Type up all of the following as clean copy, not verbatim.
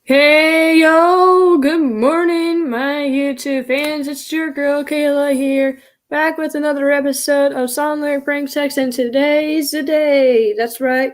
Hey yo, good morning, my YouTube fans. It's your girl Kayla here, back with another episode of Song Lyric Prank Text, and today's the day. That's right.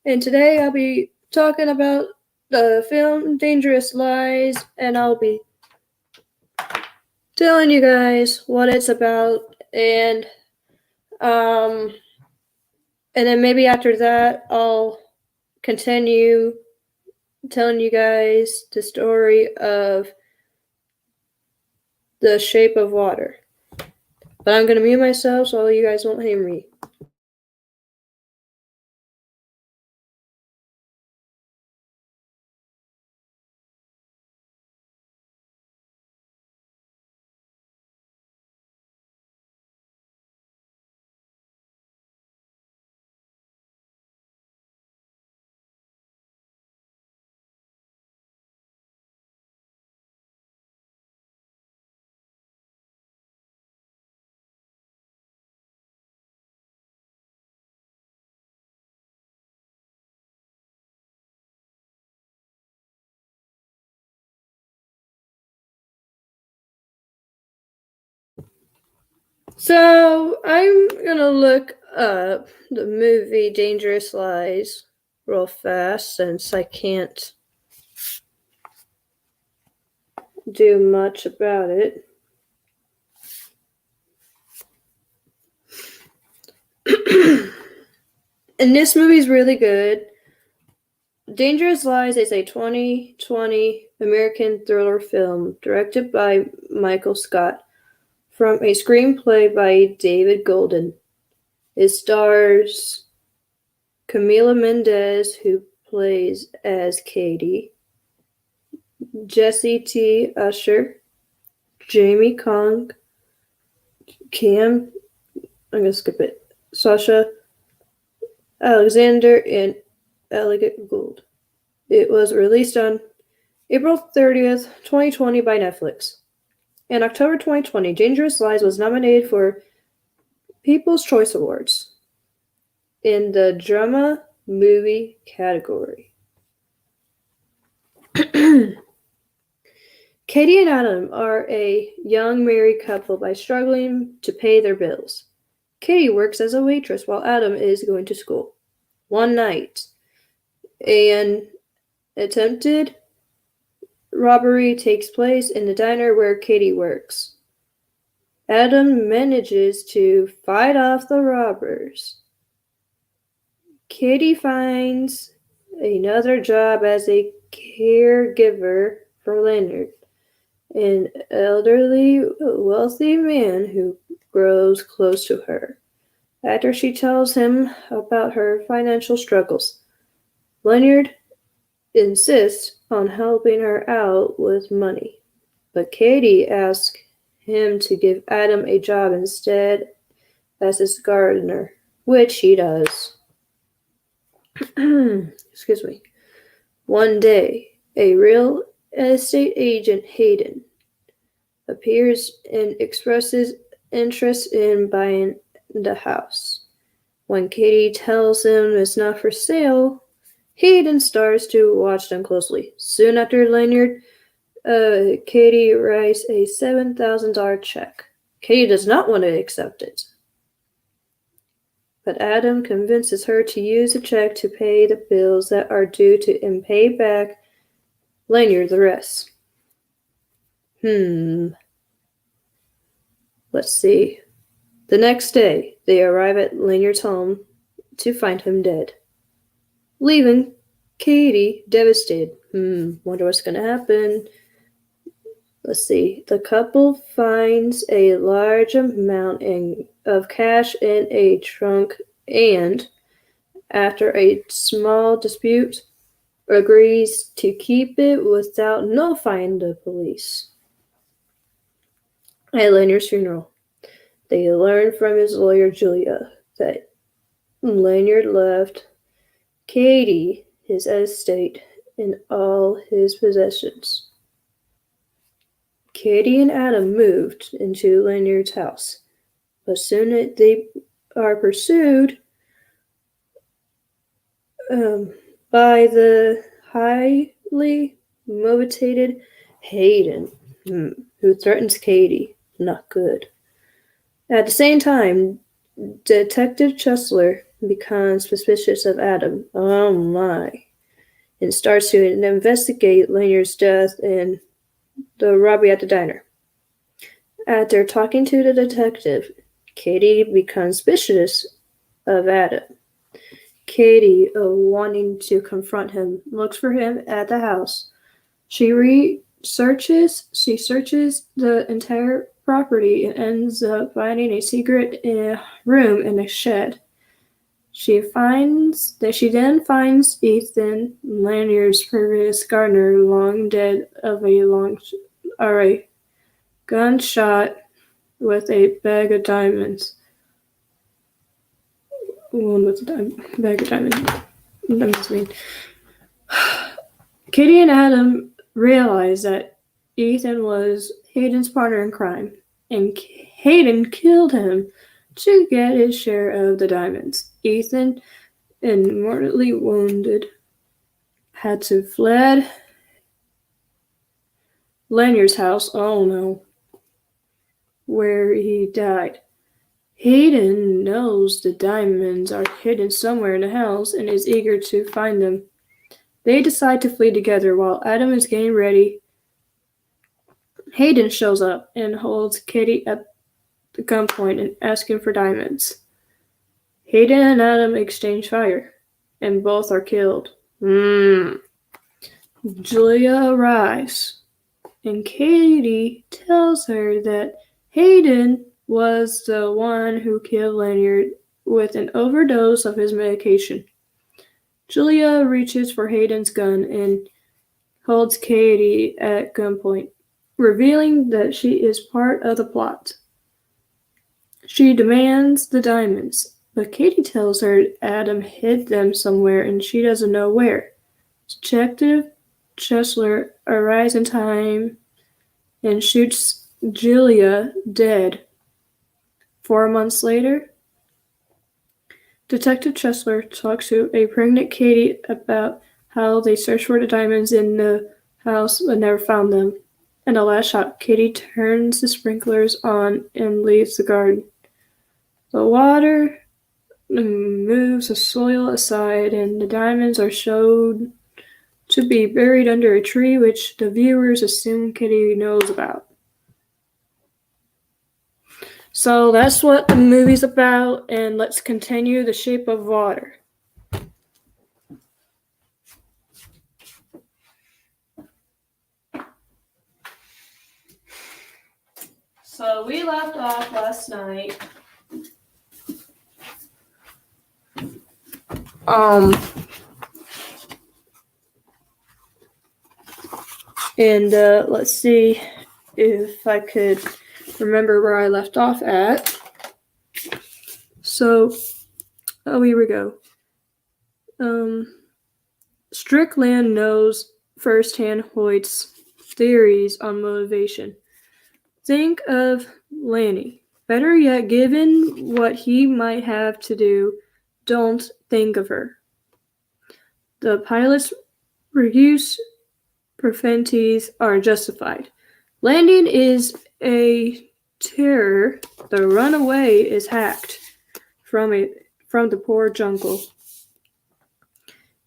And today I'll be talking about the film Dangerous Lies, and I'll be telling you guys what it's about, um and then maybe after that I'll continue telling you guys the story of The Shape of Water. But I'm going to mute myself so you guys won't hear me. So I'm gonna look up the movie Dangerous Lies real fast since I can't do much about it. And this movie's really good. Dangerous Lies is a 2020 American thriller film directed by Michael Scott from a screenplay by David Golden. It stars Camila Mendez, who plays as Katie, Jesse T. Usher, Jamie Kong, Cam, I'm going to skip it, Sasha Alexander, and Elegant Gould. It was released on April 30th, 2020 by Netflix. In October 2020, Dangerous Lies was nominated for People's Choice Awards in the Drama Movie category. Katie and Adam are a young married couple by struggling to pay their bills. Katie works as a waitress while Adam is going to school. One night, an attempted robbery takes place in the diner where Katie works. Adam manages to fight off the robbers. Katie finds another job as a caregiver for Leonard, an elderly, wealthy man who grows close to her. After she tells him about her financial struggles, Leonard insists on helping her out with money, but Katie asks him to give Adam a job instead as his gardener, which he does. Excuse me. One day, a real estate agent, Hayden, appears and expresses interest in buying the house. When Katie tells him it's not for sale, Hayden starts to watch them closely. Soon after Leonard, Katie writes a $7,000 check. Katie does not want to accept it, but Adam convinces her to use the check to pay the bills that are due to and pay back Leonard the rest. Let's see. The next day, they arrive at Leonard's home to find him dead, leaving Katie devastated. Wonder what's gonna happen. Let's see. The couple finds a large amount of cash in a trunk and, after a small dispute, agrees to keep it without notifying the police. At Leonard's funeral, they learn from his lawyer, Julia, that Leonard left Katie his estate and all his possessions. Katie and Adam moved into Leonard's house, but soon they are pursued by the highly motivated Hayden, who threatens Katie. Not good. At the same time, Detective Chesler becomes suspicious of Adam. Oh my. And starts to investigate Lanyard's death and the robbery at the diner. After talking to the detective, Katie becomes suspicious of Adam. Katie, wanting to confront him, looks for him at the house. She searches the entire property and ends up finding a secret room in a shed. She then finds Ethan Lanyard's previous gardener long dead of a gunshot with a bag of diamonds. One with a bag of diamonds. Katie and Adam realize that Ethan was Hayden's partner in crime, and Hayden killed him to get his share of the diamonds. Ethan, and mortally wounded, had to fled Lanyard's house, where he died. Hayden knows the diamonds are hidden somewhere in the house and is eager to find them. They decide to flee together while Adam is getting ready. Hayden shows up and holds Katie at the gunpoint and asks him for diamonds. Hayden and Adam exchange fire, and both are killed. Julia arrives, and Katie tells her that Hayden was the one who killed Lanyard with an overdose of his medication. Julia reaches for Hayden's gun and holds Katie at gunpoint, revealing that she is part of the plot. She demands the diamonds, but Katie tells her Adam hid them somewhere and she doesn't know where. Detective Chesler arrives in time and shoots Julia dead. 4 months later, Detective Chesler talks to a pregnant Katie about how they searched for the diamonds in the house but never found them. In the last shot, Katie turns the sprinklers on and leaves the garden. The water moves the soil aside and the diamonds are shown to be buried under a tree, which the viewers assume Katie knows about. So that's what the movie's about, and let's continue The Shape of Water. So we left off last night. And let's see if I could remember where I left off at. So, here we go. Strickland knows firsthand Hoyt's theories on motivation. Think of Lanny. Better yet, given what he might have to do, don't think of her. The pilot's reuse profanities are justified. Landing is a terror. The runaway is hacked from the poor jungle.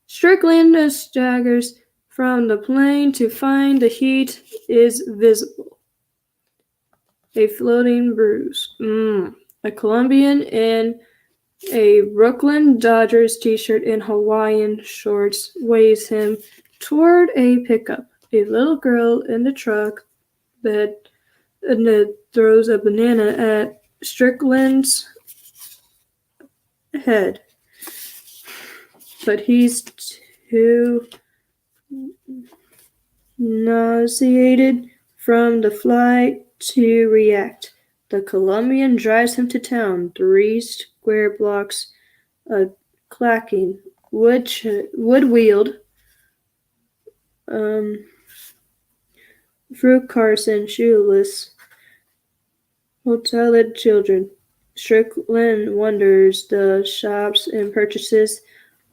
Strickland staggers from the plane to find the heat is visible. A floating bruise. A Colombian in a Brooklyn Dodgers t-shirt and Hawaiian shorts waves him toward a pickup. A little girl in the truck bed throws a banana at Strickland's head, but he's too nauseated from the flight to react. The Colombian drives him to town, 3 square blocks, a clacking, wood-wheeled, fruit carts and shoeless, hoteled children. Strickland wanders the shops and purchases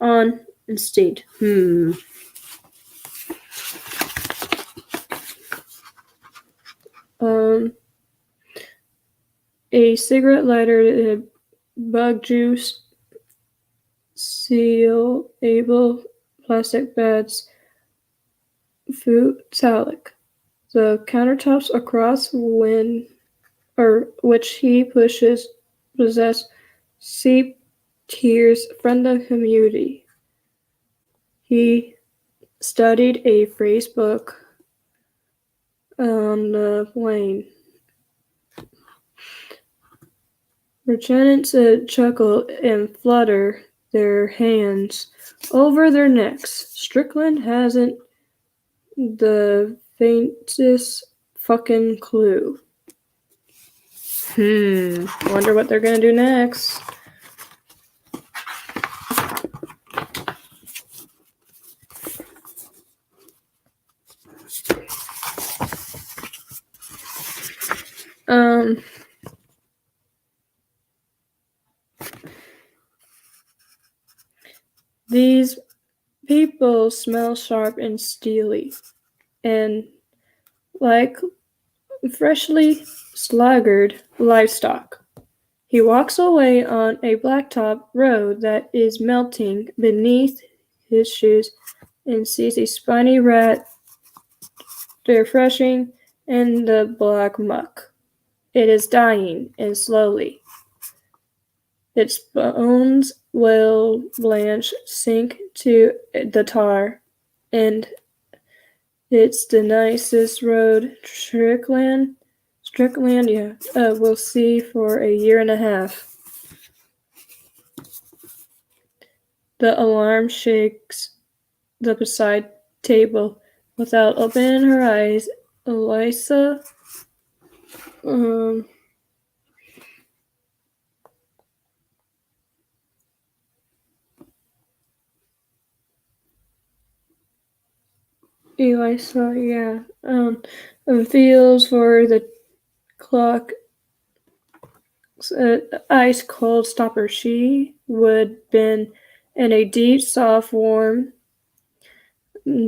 on instinct. a cigarette lighter, and bug juice, sealable plastic bags, food salad. The countertops across which he possess seep tears from the community. He studied a phrase book on the plane. Lieutenants chuckle and flutter their hands over their necks. Strickland hasn't the faintest fucking clue. Wonder what they're gonna do next. These people smell sharp and steely, and like freshly slaughtered livestock. He walks away on a blacktop road that is melting beneath his shoes and sees a spiny rat refreshing in the black muck. It is dying, and slowly. Its bones will blanch, sink to the tar, and it's the nicest road Strickland, we'll see for a year and a half. The alarm shakes the beside table. Without opening her eyes, Eliza feels for the clock ice cold stopper. She would been in a deep, soft, warm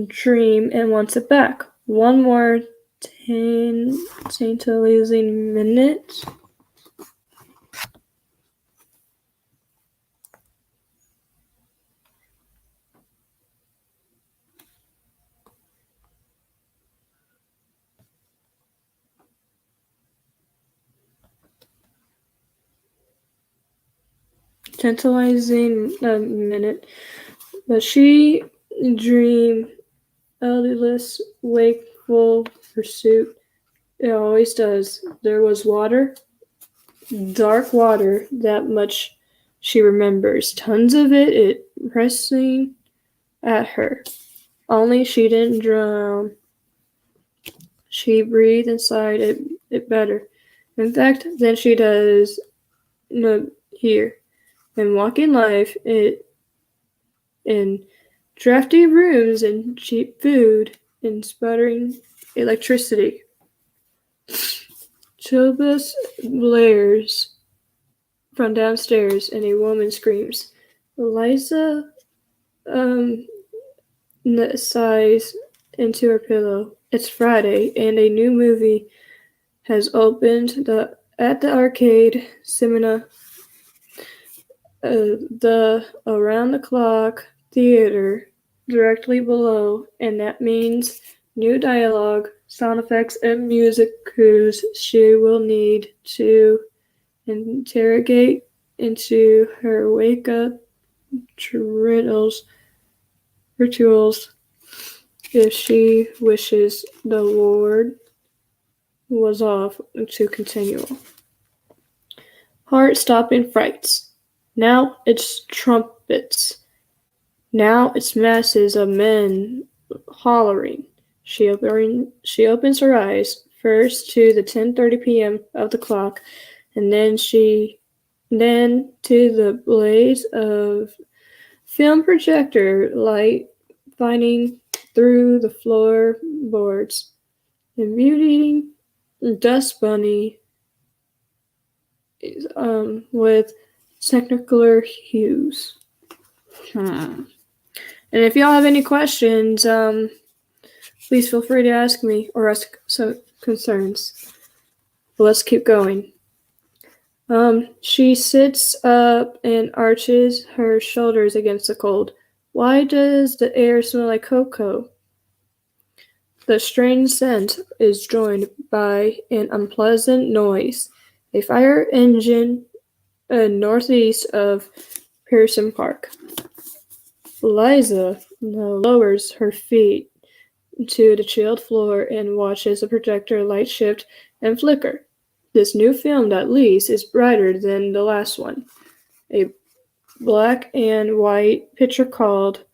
dream and wants it back. One more tantalizing minute. But she dreamed endless, wakeful pursuit. It always does. There was water, dark water, that much she remembers. Tons of it pressing at her. Only she didn't drown. She breathed inside it better. In fact, than she does here. In walking life, in drafty rooms and cheap food and sputtering electricity. Chobus blares from downstairs and a woman screams. Eliza sighs into her pillow. It's Friday and a new movie has opened at the arcade cinema. The around-the-clock theater directly below, and that means new dialogue, sound effects, and music cues she will need to interrogate into her wake-up rituals if she wishes the ward was off to continue. Heart-stopping frights. Now it's trumpets. Now it's masses of men hollering. She opens her eyes, first to the 10:30 p.m. of the clock, and then to the blaze of film projector light finding through the floorboards. The mutating dust bunny with technicolor hues. And if y'all have any questions, please feel free to ask me or ask some concerns. Let's keep going. She sits up and arches her shoulders against the cold. Why does the air smell like cocoa? The strange scent is joined by an unpleasant noise. A fire engine northeast of Pearson Park. Liza lowers her feet to the chilled floor and watches the projector light shift and flicker. This new film, at least, is brighter than the last one. A black and white picture called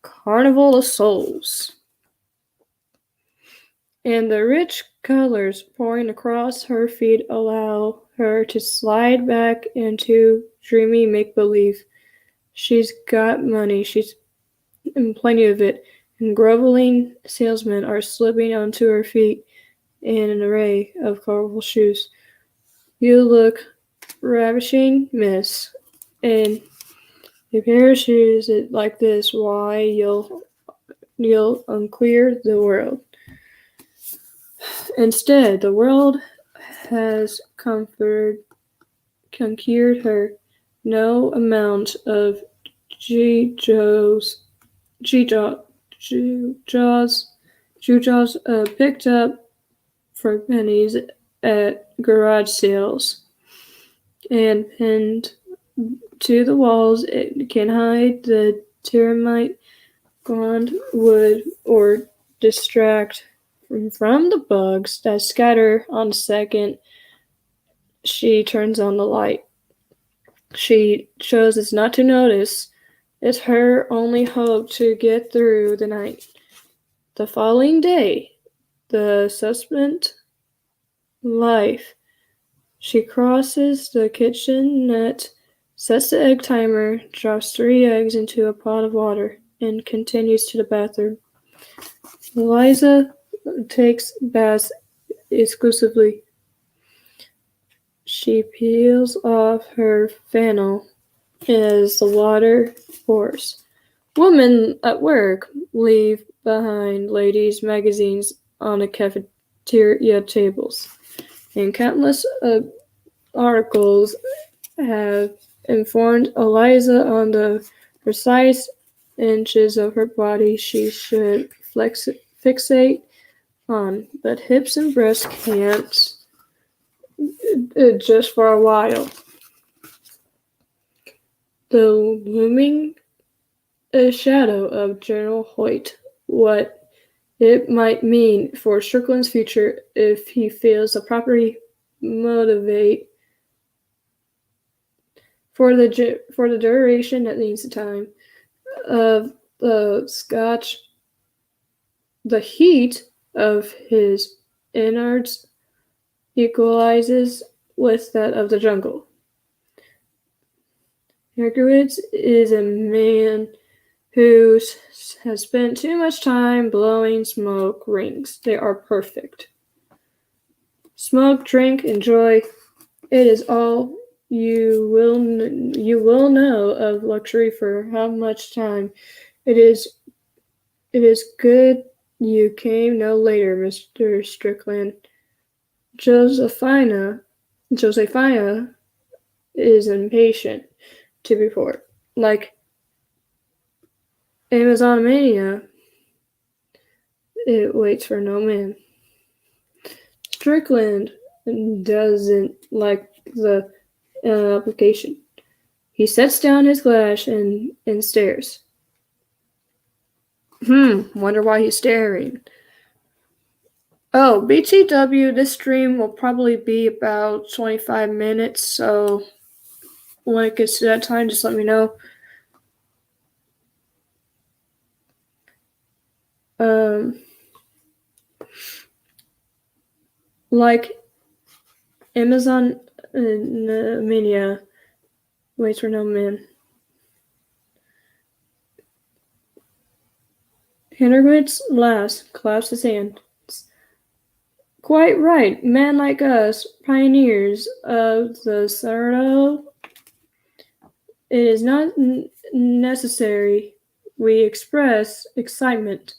Carnival of Souls. And the rich colors pouring across her feet allow her to slide back into dreamy make-believe. She's got money, she's plenty of it, and groveling salesmen are slipping onto her feet in an array of colorful shoes. You look ravishing, miss, and a pair of shoes like this, why, you'll unclear the world. Instead, the world has conquered her. No amount of gewgaws picked up for pennies at garage sales and pinned to the walls, it can hide the termite gone wood or distract from the bugs that scatter on the second she turns on the light. She chooses not to notice. It's her only hope to get through the night. The following day, the suspense life. She crosses the kitchen net, sets the egg timer, drops 3 eggs into a pot of water, and continues to the bathroom. Eliza takes baths exclusively. She peels off her flannel as the water pours. Women at work leave behind ladies' magazines on the cafeteria tables, and countless articles have informed Eliza on the precise inches of her body she should fixate on, but hips and breasts can't, just for a while. The looming shadow of General Hoyt, what it might mean for Strickland's future if he fails to properly motivate for the duration, that means the time of the scotch, the heat of his innards equalizes with that of the jungle. Yerkowitz is a man who has spent too much time blowing smoke rings. They are perfect. Smoke, drink, enjoy. It is all you will know of luxury for how much time. It is good you came no later, Mr. Strickland. Josephina is impatient to report. Like Amazon Mania, it waits for no man. Strickland doesn't like the application. He sets down his glass and stares. Wonder why he's staring. Oh, BTW, this stream will probably be about 25 minutes, so when it gets to that time, just let me know. Like Amazon Mania waits for no man. Henrowitz laughs, claps his hands. Quite right, men like us, pioneers of the sorrow. It is not necessary we express excitement.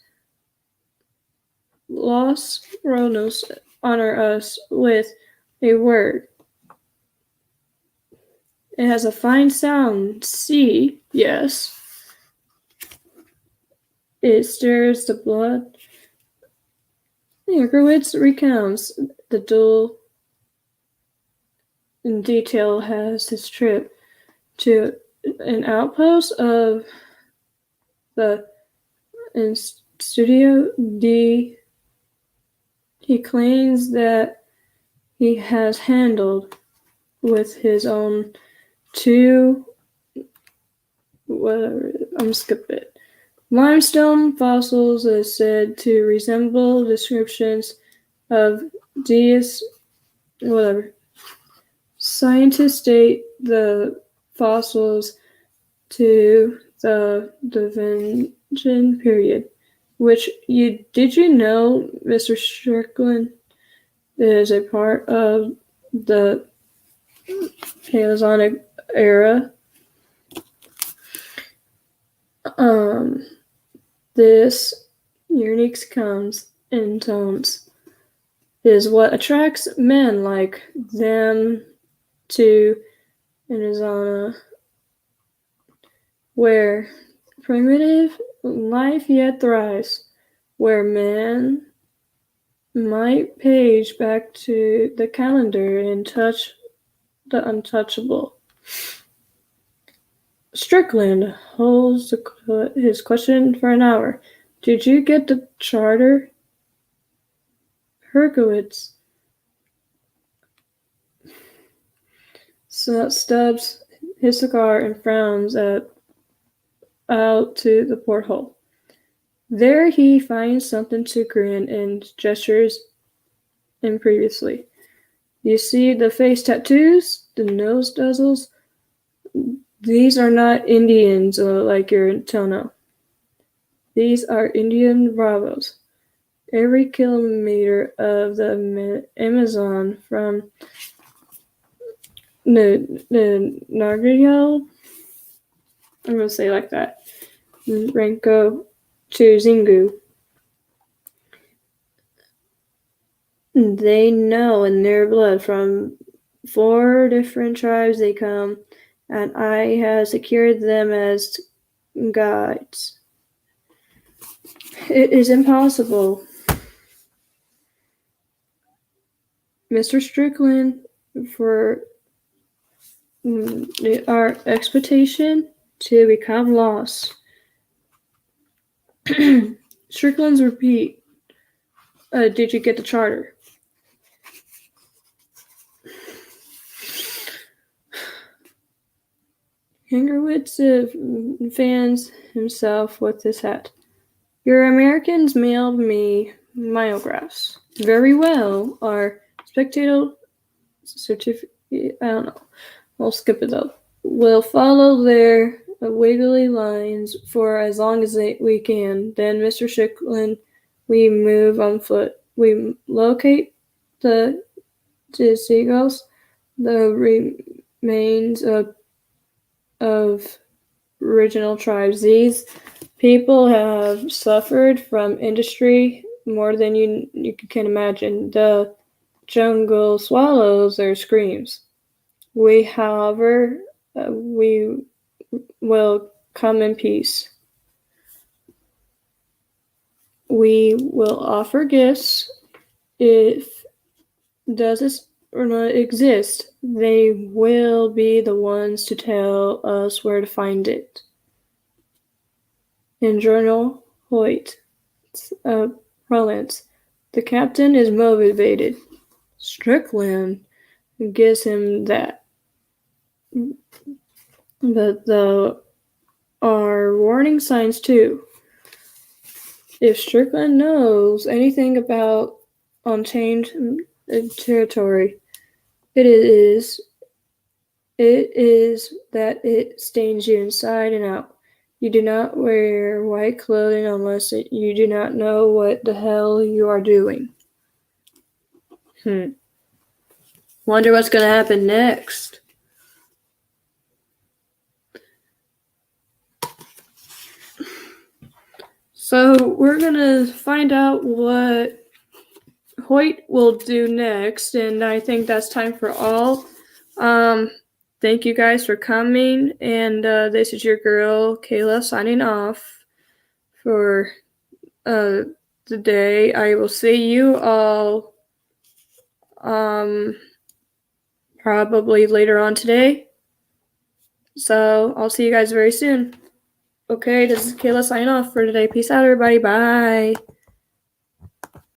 Los Ronos honor us with a word. It has a fine sound. C, yes. It stirs the blood. Yerkowitz recounts the duel in detail as his trip to an outpost of the Studio D. He claims that he has handled with his own two limestone fossils is said to resemble descriptions of D's. Scientists date the fossils to the Devonian period, which did you know, Mr. Strickland, is a part of the Paleozoic era. This unique comes in tones is what attracts men like them to Arizona, where primitive life yet thrives, where man might page back to the calendar and touch the untouchable. Strickland holds his question for an hour. Did you get the charter? Herkowitz stubs his cigar and frowns out to the porthole. There he finds something to grin and gestures imperiously. You see the face tattoos, the nose dozzles? These are not Indians like your Tono. These are Indian bravos. Every kilometer of the Amazon from the Nagayo, I'm going to say like that, Renko to Zingu. They know in their blood from 4 different tribes they come, and I have secured them as guides. It is impossible. Mr. Strickland, for our expectation to become lost. Strickland's repeat. Did you get the charter? Hingerwitz fans himself with his hat. Your Americans mailed me myographs. Very well. Our spectator certificate, I don't know. I'll skip it though. We'll follow their wiggly lines for as long as we can. Then, Mr. Strickland, we move on foot. We locate the seagulls, the remains of original tribes. These people have suffered from industry more than you can imagine. The jungle swallows their screams. We, however, we will come in peace. We will offer gifts. If does this or not exist, they will be the ones to tell us where to find it. In Journal Hoyt, Prolance, the captain is motivated. Strickland gives him that. But there are warning signs too. If Strickland knows anything about untamed territory, it is that it stains you inside and out. You do not wear white clothing unless you do not know what the hell you are doing. Wonder what's going to happen next. So we're going to find out what Hoyt will do next, and I think that's time for all. Thank you guys for coming, and this is your girl Kayla signing off for the day. I will see you all probably later on today. So I'll see you guys very soon. Okay, this is Kayla signing off for today. Peace out, everybody. Bye.